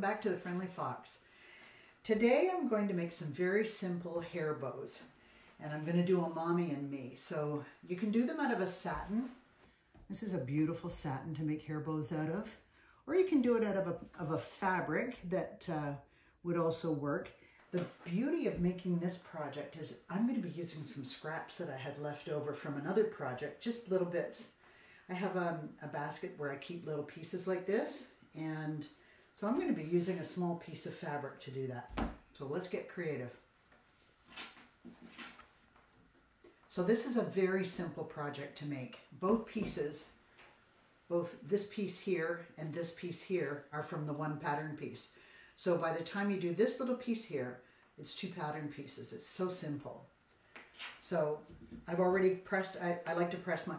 back to the Friendly Fox. Today I'm going to make some very simple hair bows, and I'm going to do a mommy and me. So you can do them out of a satin. This is a beautiful satin to make hair bows out of, or you can do it out of a fabric that would also work. The beauty of making this project is I'm going to be using some scraps that I had left over from another project, just little bits. I have a basket where I keep little pieces like this, and so I'm going to be using a small piece of fabric to do that. So let's get creative. So this is a very simple project to make. Both pieces, both this piece here and this piece here, are from the one pattern piece. So by the time you do this little piece here, it's 2 pattern pieces. It's so simple. So I've already pressed, I like to press my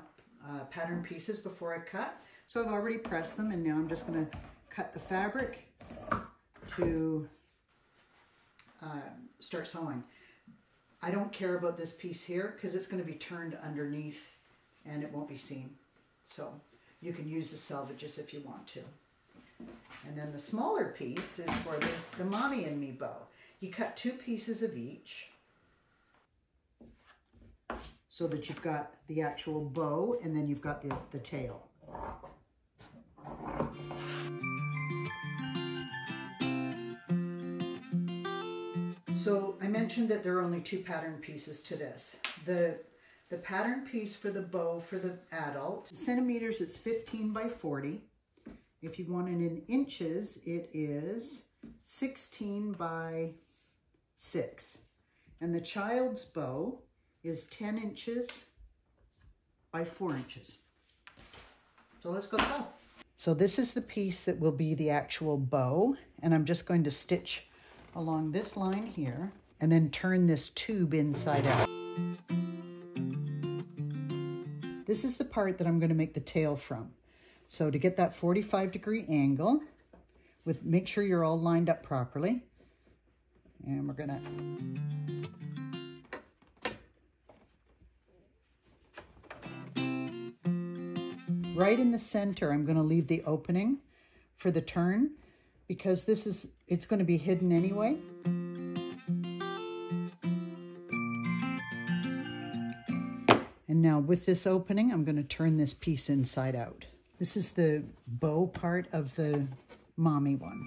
pattern pieces before I cut. So I've already pressed them, and now I'm just going to cut the fabric to start sewing. I don't care about this piece here because it's going to be turned underneath and it won't be seen. So you can use the selvages if you want to. And then the smaller piece is for the mommy and me bow. You cut 2 pieces of each, so that you've got the actual bow and then you've got the tail. So I mentioned that there are only 2 pattern pieces to this. The pattern piece for the bow for the adult, centimeters, it's 15 by 40. If you want it in inches, it is 16 by 6. And the child's bow is 10 inches by 4 inches. So let's go sew. So this is the piece that will be the actual bow, and I'm just going to stitch along this line here and then turn this tube inside out. This is the part that I'm going to make the tail from. So to get that 45-degree angle, make sure you're all lined up properly, and we're going to right in the center, I'm going to leave the opening for the turn because it's going to be hidden anyway. And now with this opening, I'm going to turn this piece inside out. This is the bow part of the mommy one.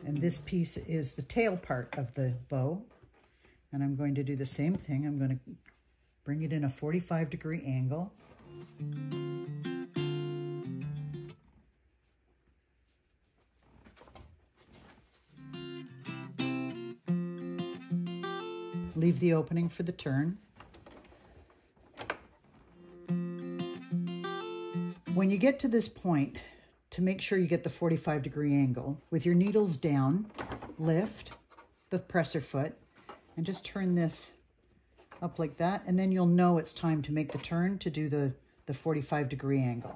And this piece is the tail part of the bow. And I'm going to do the same thing. I'm going to bring it in a 45-degree angle. Leave the opening for the turn. When you get to this point, to make sure you get the 45-degree angle, with your needles down, lift the presser foot and just turn this up like that, and then you'll know it's time to make the turn to do the 45-degree angle.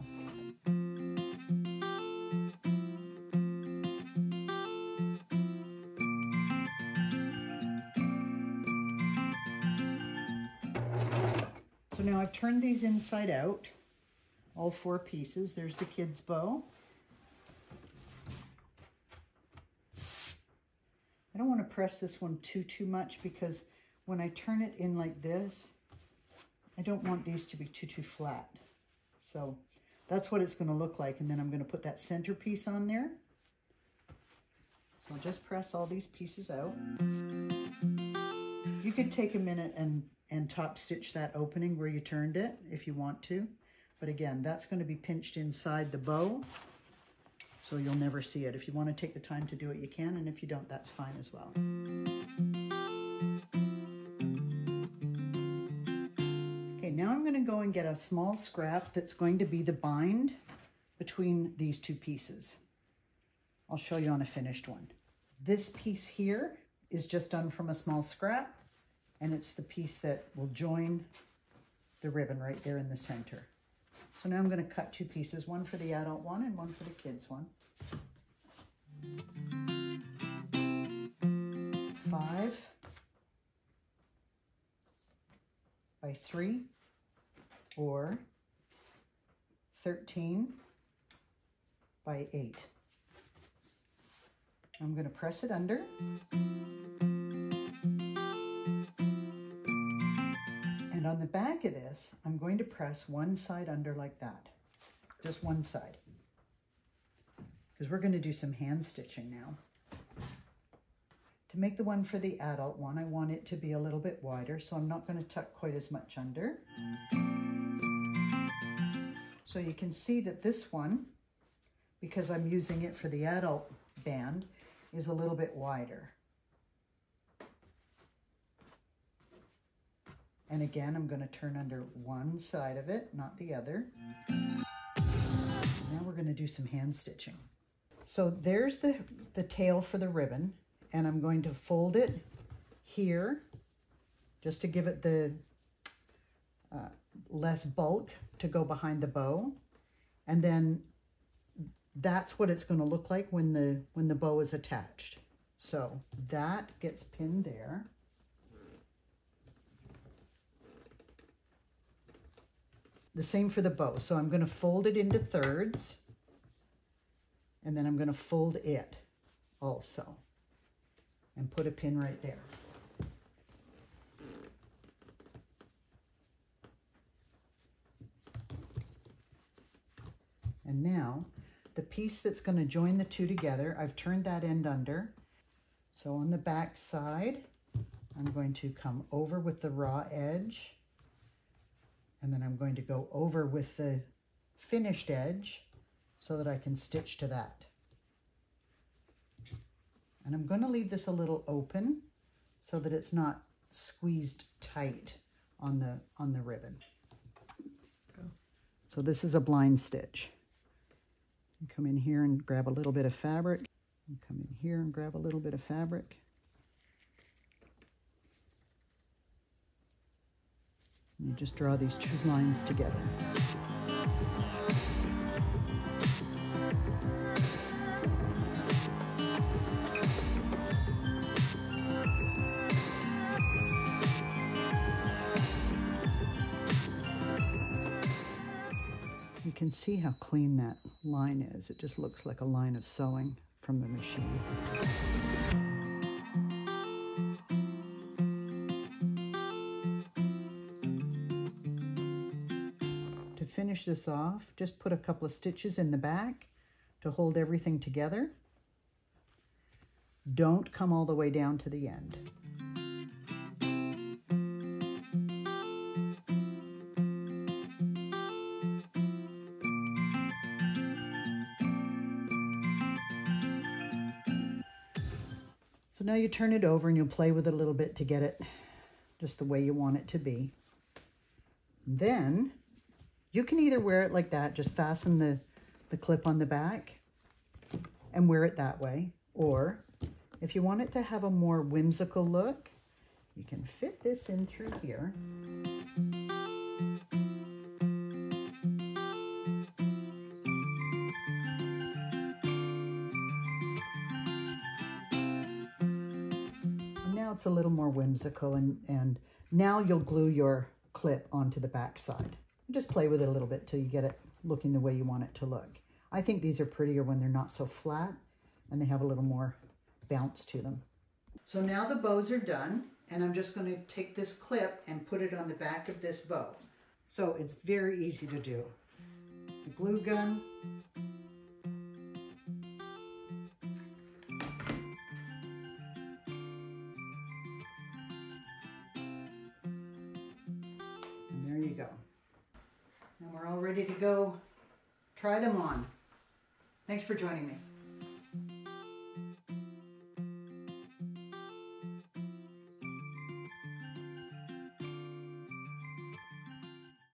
So now I've turned these inside out, all 4 pieces. There's the kid's bow. I don't want to press this one too much because when I turn it in like this, I don't want these to be too flat. So that's what it's going to look like. And then I'm going to put that center piece on there. So I'll just press all these pieces out. You could take a minute and top stitch that opening where you turned it if you want to. But again, that's going to be pinched inside the bow, so you'll never see it. If you want to take the time to do it, you can, and if you don't, that's fine as well. Okay, now I'm going to go and get a small scrap that's going to be the bind between these 2 pieces. I'll show you on a finished one. This piece here is just done from a small scrap, and it's the piece that will join the ribbon right there in the center. So now I'm going to cut 2 pieces, one for the adult one and one for the kids one. 5 by 3 or 13 by 8. I'm going to press it under. And on the back of this, I'm going to press one side under like that. Just one side. Because we're going to do some hand stitching now. To make the one for the adult one, I want it to be a little bit wider, so I'm not going to tuck quite as much under. So you can see that this one, because I'm using it for the adult band, is a little bit wider. And again, I'm going to turn under one side of it, not the other. Now we're going to do some hand stitching. So there's the tail for the ribbon, and I'm going to fold it here just to give it the less bulk to go behind the bow. And then that's what it's going to look like when the bow is attached. So that gets pinned there. The same for the bow. So I'm going to fold it into thirds, and then I'm going to fold it also and put a pin right there. And now the piece that's going to join the two together, I've turned that end under. So on the back side, I'm going to come over with the raw edge, and then I'm going to go over with the finished edge so that I can stitch to that. And I'm going to leave this a little open so that it's not squeezed tight on the ribbon. So this is a blind stitch. You come in here and grab a little bit of fabric. You come in here and grab a little bit of fabric. You just draw these two lines together. You can see how clean that line is. It just looks like a line of sewing from the machine. To finish this off, just put a couple of stitches in the back to hold everything together. Don't come all the way down to the end. So now you turn it over and you'll play with it a little bit to get it just the way you want it to be. Then you can either wear it like that, just fasten the clip on the back and wear it that way. Or if you want it to have a more whimsical look, you can fit this in through here. Now it's a little more whimsical, and now you'll glue your clip onto the back side. Just play with it a little bit till you get it looking the way you want it to look. I think these are prettier when they're not so flat and they have a little more bounce to them. So now the bows are done, and I'm just going to take this clip and put it on the back of this bow. So it's very easy to do. The glue gun. And there you go. And we're all ready to go try them on. Thanks for joining me.